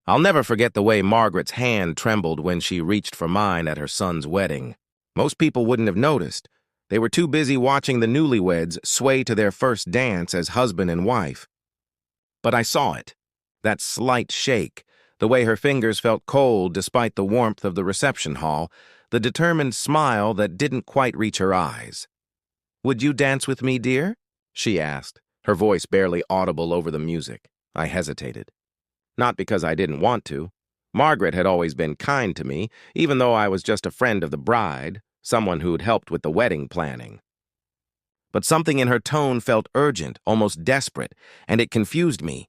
I'll never forget the way Margaret's hand trembled when she reached for mine at her son's wedding. Most people wouldn't have noticed. They were too busy watching the newlyweds sway to their first dance as husband and wife. But I saw it. That slight shake, the way her fingers felt cold despite the warmth of the reception hall, the determined smile that didn't quite reach her eyes. "Would you dance with me, dear?" she asked, her voice barely audible over the music. I hesitated. Not because I didn't want to. Margaret had always been kind to me, even though I was just a friend of the bride, someone who'd helped with the wedding planning. But something in her tone felt urgent, almost desperate, and it confused me.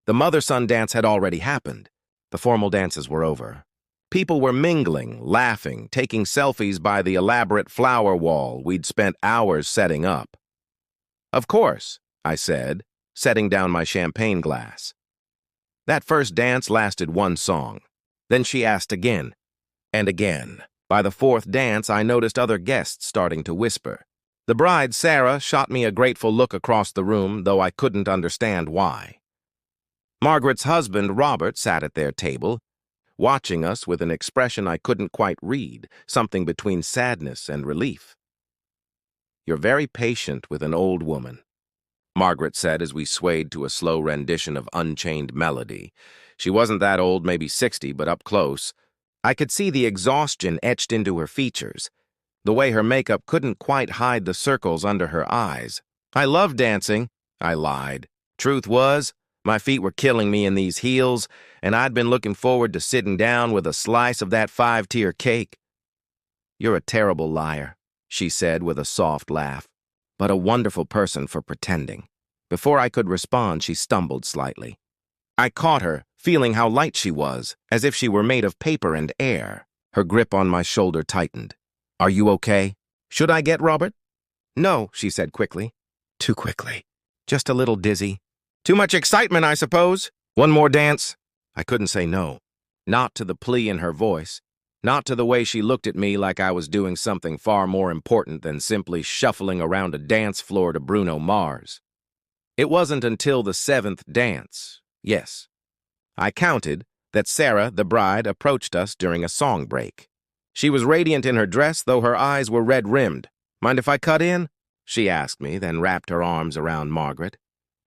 The mother-son dance had already happened. The formal dances were over. People were mingling, laughing, taking selfies by the elaborate flower wall we'd spent hours setting up. "Of course," I said, setting down my champagne glass. That first dance lasted one song. Then she asked again, and again. By the fourth dance, I noticed other guests starting to whisper. The bride, Sarah, shot me a grateful look across the room, though I couldn't understand why. Margaret's husband, Robert, sat at their table, watching us with an expression I couldn't quite read, something between sadness and relief. "You're very patient with an old woman," Margaret said as we swayed to a slow rendition of Unchained Melody. She wasn't that old, maybe 60, but up close. I could see the exhaustion etched into her features, the way her makeup couldn't quite hide the circles under her eyes. "I love dancing," I lied. Truth was, my feet were killing me in these heels, and I'd been looking forward to sitting down with a slice of that 5-tier cake. "You're a terrible liar," she said with a soft laugh, "but a wonderful person for pretending." Before I could respond, she stumbled slightly. I caught her, feeling how light she was, as if she were made of paper and air. Her grip on my shoulder tightened. "Are you okay? Should I get Robert?" "No," she said quickly. Too quickly. "Just a little dizzy." "Too much excitement, I suppose? One more dance?" I couldn't say no. Not to the plea in her voice. Not to the way she looked at me like I was doing something far more important than simply shuffling around a dance floor to Bruno Mars. It wasn't until the 7th dance, yes, I counted, that Sarah, the bride, approached us during a song break. She was radiant in her dress, though her eyes were red-rimmed. "Mind if I cut in?" she asked me, then wrapped her arms around Margaret.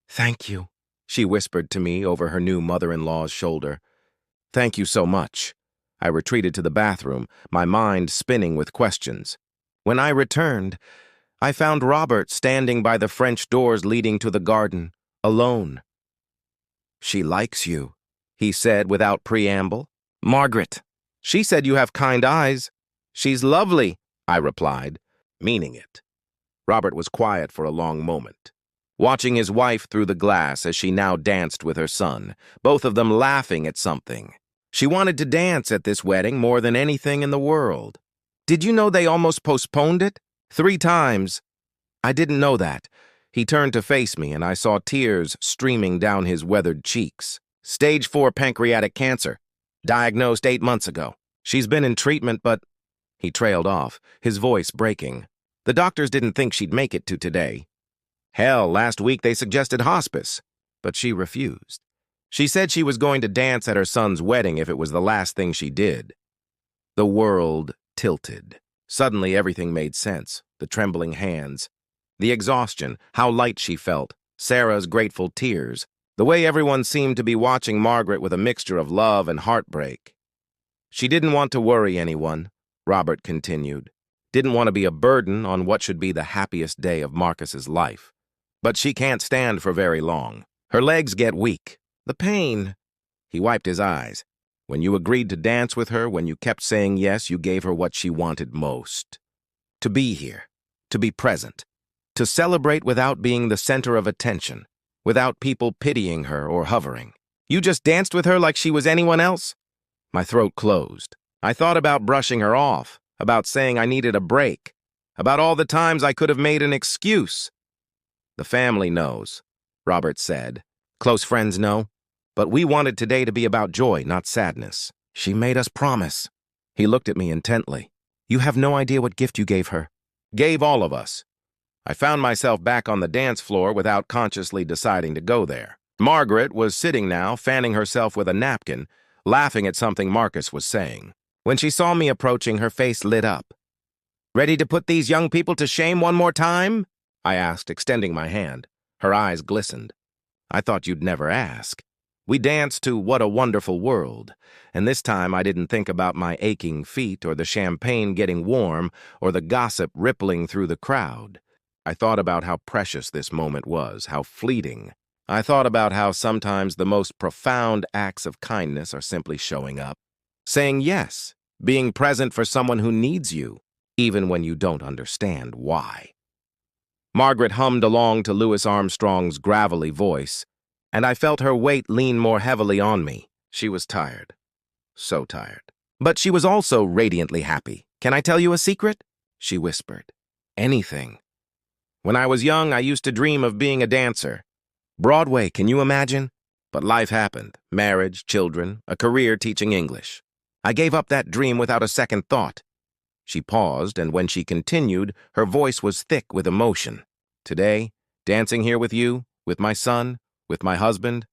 "Thank you," she whispered to me over her new mother-in-law's shoulder. "Thank you so much." I retreated to the bathroom, my mind spinning with questions. When I returned, I found Robert standing by the French doors leading to the garden, alone. "She likes you," he said without preamble. "Margaret, she said you have kind eyes." "She's lovely," I replied, meaning it. Robert was quiet for a long moment, watching his wife through the glass as she now danced with her son, both of them laughing at something. She wanted to dance at this wedding more than anything in the world. "Did you know they almost postponed it? 3 times. "I didn't know that." He turned to face me, and I saw tears streaming down his weathered cheeks. "Stage 4 pancreatic cancer. Diagnosed 8 months ago. She's been in treatment, but—" He trailed off, his voice breaking. "The doctors didn't think she'd make it to today. Hell, last week they suggested hospice, but she refused. She said she was going to dance at her son's wedding if it was the last thing she did." The world tilted. Suddenly everything made sense. The trembling hands, the exhaustion, how light she felt, Sarah's grateful tears, the way everyone seemed to be watching Margaret with a mixture of love and heartbreak. "She didn't want to worry anyone," Robert continued. "Didn't want to be a burden on what should be the happiest day of Marcus's life. But she can't stand for very long. Her legs get weak. The pain—" He wiped his eyes. "When you agreed to dance with her, when you kept saying yes, you gave her what she wanted most. To be here, to be present, to celebrate without being the center of attention, without people pitying her or hovering. You just danced with her like she was anyone else?" My throat closed. I thought about brushing her off, about saying I needed a break, about all the times I could have made an excuse. "The family knows," Robert said. "Close friends know. But we wanted today to be about joy, not sadness. She made us promise." He looked at me intently. "You have no idea what gift you gave her." "Gave all of us." I found myself back on the dance floor without consciously deciding to go there. Margaret was sitting now, fanning herself with a napkin, laughing at something Marcus was saying. When she saw me approaching, her face lit up. "Ready to put these young people to shame one more time?" I asked, extending my hand. Her eyes glistened. "I thought you'd never ask." We danced to "What a Wonderful World," and this time I didn't think about my aching feet or the champagne getting warm or the gossip rippling through the crowd. I thought about how precious this moment was, how fleeting. I thought about how sometimes the most profound acts of kindness are simply showing up, saying yes, being present for someone who needs you, even when you don't understand why. Margaret hummed along to Louis Armstrong's gravelly voice, and I felt her weight lean more heavily on me. She was tired. So tired. But she was also radiantly happy. "Can I tell you a secret?" she whispered. "Anything." When I was young, I used to dream of being a dancer. Broadway, can you imagine? But life happened. Marriage, children, a career teaching English. I gave up that dream without a second thought. She paused, and when she continued, her voice was thick with emotion. "Today, dancing here with you, with my son, with my husband,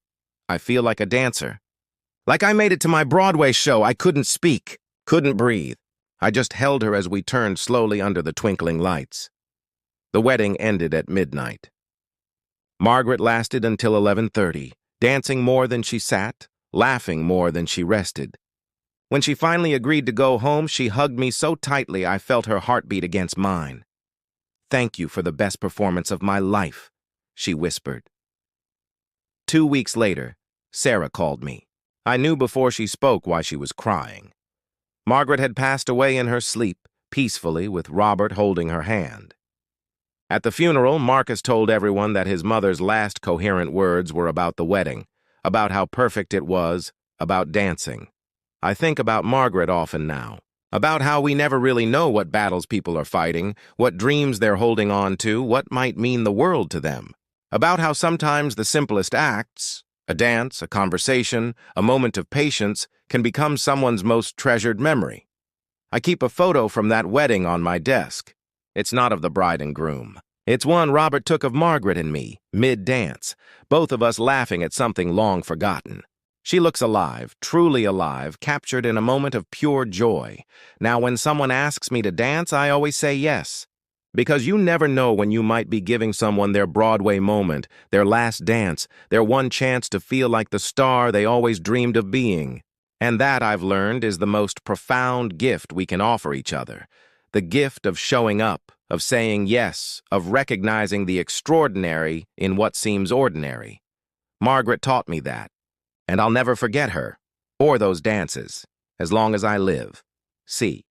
I feel like a dancer. Like I made it to my Broadway show. I couldn't speak, couldn't breathe. I just held her as we turned slowly under the twinkling lights." The wedding ended at midnight. Margaret lasted until 11:30, dancing more than she sat, laughing more than she rested. When she finally agreed to go home, she hugged me so tightly I felt her heartbeat against mine. "Thank you for the best performance of my life," she whispered. 2 weeks later, Sarah called me. I knew before she spoke why she was crying. Margaret had passed away in her sleep, peacefully, with Robert holding her hand. At the funeral, Marcus told everyone that his mother's last coherent words were about the wedding, about how perfect it was, about dancing. I think about Margaret often now, about how we never really know what battles people are fighting, what dreams they're holding on to, what might mean the world to them. About how sometimes the simplest acts, a dance, a conversation, a moment of patience, can become someone's most treasured memory. I keep a photo from that wedding on my desk. It's not of the bride and groom. It's one Robert took of Margaret and me, mid-dance, both of us laughing at something long forgotten. She looks alive, truly alive, captured in a moment of pure joy. Now, when someone asks me to dance, I always say yes. Because you never know when you might be giving someone their Broadway moment, their last dance, their one chance to feel like the star they always dreamed of being. And that, I've learned, is the most profound gift we can offer each other. The gift of showing up, of saying yes, of recognizing the extraordinary in what seems ordinary. Margaret taught me that, and I'll never forget her, or those dances, as long as I live. C.